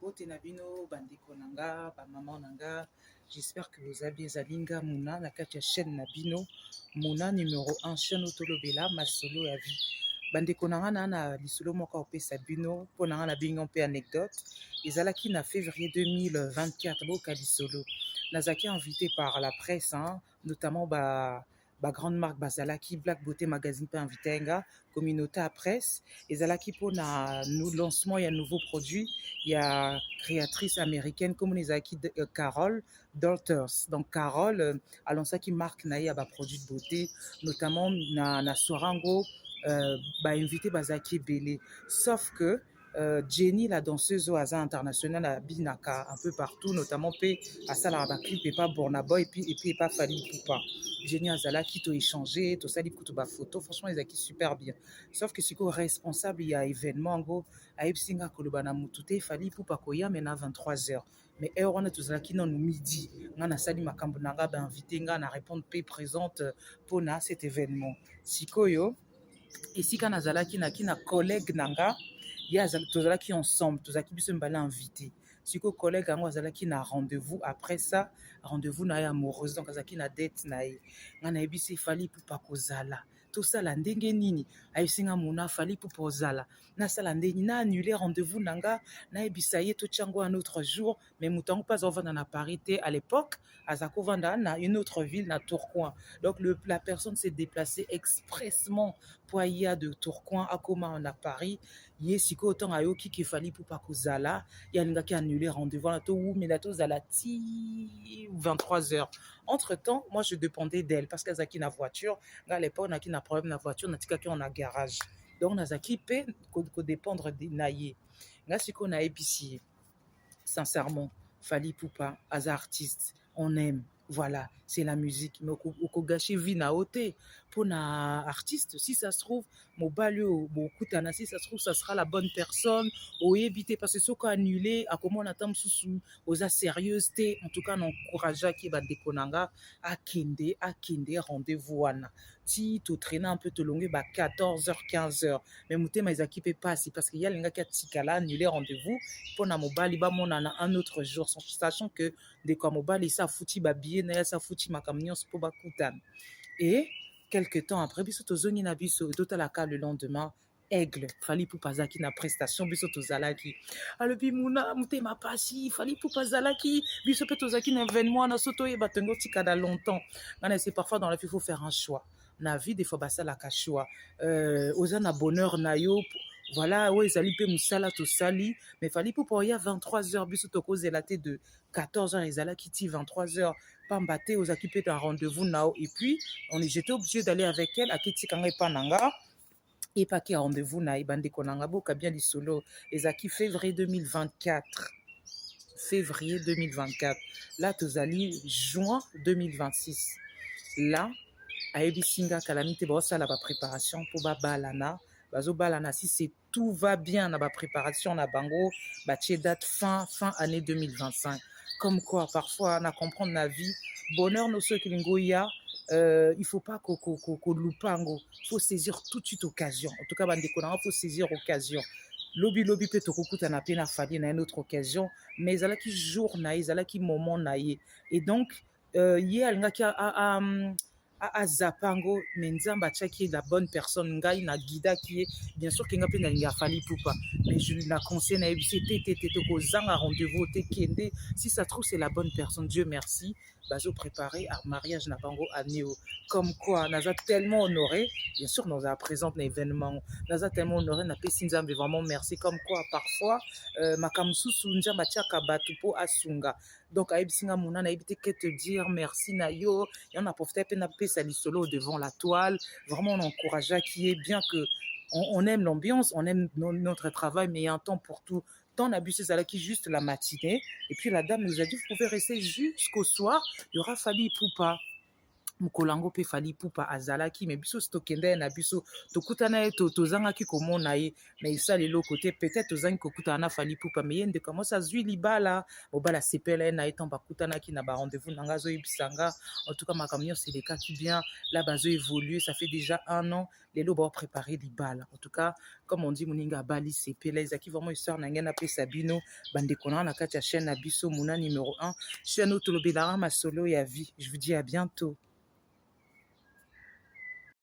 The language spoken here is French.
Bote na bino bandeko nanga, ba maman nanga. J'espère que vous avez zalinga muna na kati ya chaîne na bino. Muna numéro 1 chaîne otolobela masolo ya vie. Bandeko nanga na lisolo moko opesa bino po nanga na bingo pe anecdote. Ezalaki na février 2024 boka lisolo. Nazaki invité par la presse notamment grande marque bazalaki Black Beauté Magazine pe invité nga communauté à presse ezalaki pour na nous lancement il y a un nouveau produit il y a créatrice américaine comme les acquis Carol Dalters. Donc Carol alonsaki marque na ya ba produit de beauté notamment na sorango invité bazaki belé sauf que Jenny, la danseuse au hasard international à Binaka, un peu partout, notamment à Salaraba Clip et pas Bornabo et puis pas Fali Poupa. Jenny Azala qui t'a échangé, tout ça, les photos, franchement, ils acquis super bien. Sauf que si quoi responsable, il y a événement, go, à Epsinga Kolobana Mutute, Fali Poupa Koya, maintenant 23h. Mais on a tous là qui n'ont midi. On a sali Makambunanga, invité, on a répondu présente pour cet événement. Sikoyo, et si quand Azala qui na collègue nanga, il y a tozalaki ensemble tozalaki biso mbala invité siko collègue yango azalaki na rendez-vous après ça rendez-vous na ye amoureuse donc azalaki na date na ye nga na yebisi efali pupa kozala tosala ndenge nini ayesinga mona fali pupa ozala nasala ndenge na annulé rendez-vous nanga nayebisa ye totyango un autre jour mais moto yango pas ovanda na Paris te à l'époque azako vanda na une autre ville na Tourcoing donc la personne s'est déplacée expressement pour aller de Tourcoing à Coma à Paris ye siko autant ayoki ki fali pupa kozala ya lingaki annulé rendez-vous na to ou mais la to zala ti 23h. Entre-temps, moi je dépendais d'elle parce qu'elle a na voiture, à l'époque on a na problème na voiture, na tika ki on a garage. Donc on a zaki pe ko dépendre de naye. Nga siko na épicier. Sincèrement, fali pupa as artiste, on aime. Voilà, c'est la musique. Mais au gâché vie na oté pour na artiste, si ça se trouve, mon balio, beaucoup si ça se trouve, ça sera la bonne personne. Au éviter parce que ce qu'on a annulé, à comment on attend sous aux sérieuse, en tout cas, on encourage qui va déconanga à kinde, rendez-vous wana. Si tu traînes un peu te longuer, 14h, 15h. Mais mouté mais équipes passe parce qu'il y a les gars qui a tikala annulé rendez-vous pour na mobali ba mon un autre jour, sachant que des quoi mobali ça fouti ba billet na ça fouti ma camion pour ba kutan. Et quelques temps après biso tozongi na biso totalaka le lendemain aigle fali pour pazaki na prestation biso tozalaki alobi muna mutema pasi fali pour pazalaki biso pe tozaki na événement na soto e batengo tika da longtemps ngana c'est parfois dans la vie il faut faire un choix na vie des fois basa la choix oza na bonheur na yo voilà ouais ezali pe musala to sali mais fali pour ya 23h biso to kozela te de 14h ezalaki ti 23h pambate ozaki pe un rendez-vous nao et puis j'étais obligé d'aller avec elle à Kitikanga Pananga et pas qui rendez-vous na ibande konanga boka bien li solo ezaki février 2024 là tozali juin 2026 là ayebisinga calamité bosala ba préparation pour ba balana bazobalana si c'est tout va bien na ba préparation na bango ba tie date fin année 2025 comme quoi parfois on a comprendre la vie bonheur no so kilingo ya il faut pas ko lupango faut saisir toute de suite occasion en tout cas bande konanga faut saisir occasion lobi pe tokokuta na pe na fali na une autre occasion mais ezalaki jour na ezalaki moment na ye et donc ye alingaki à zapango mais nzambe atiaki la bonne personne ngai na guida qui est bien sûr que nga pe na linga fali pupa mais je la conseille na ebisi te kozanga rendez-vous te kende si ça trouve c'est la bonne personne Dieu merci bazo préparé à mariage na bango à Néo comme quoi naza tellement honoré bien sûr nous a présente l'événement naza tellement honoré na pesi nzambe vraiment merci comme quoi parfois makamsusu nzambe atiaka batu po asunga donc ayebisinga muna na ebite que te dire merci na yo et on a profité pe na pesa lisolo devant la toile vraiment on encourage qui est bien que on aime l'ambiance, on aime notre travail, mais il y a un temps pour tout. Tant d'abus, c'est qui juste la matinée. Et puis la dame nous a dit, vous pouvez rester jusqu'au soir. Il y aura Fali Poupa. Mukolango pe Fally Ipupa azalaki mais biso tokende na biso tokutana ye tozangaki komona ye na esaleli côté peut-être tozangi kokutana na Fally Ipupa mais ye ndeko mwasi azwi libala mobala asepela ye na ye ntango bakutanaki na barendez-vous na nga azoyebisa nga en tout cas makambo nyonso elekaki bien là bazoévolue ça fait déjà 1 an lelo baopréparer libala en tout cas comme on dit moninga abali sepela ezalaki vraiment histoire na ngai napesa bino bandeko na nga na kati ya chaîne na biso Muna numéro 1 chaîne oyo tolobelaka masolo ya vie. Je vous dis à bientôt.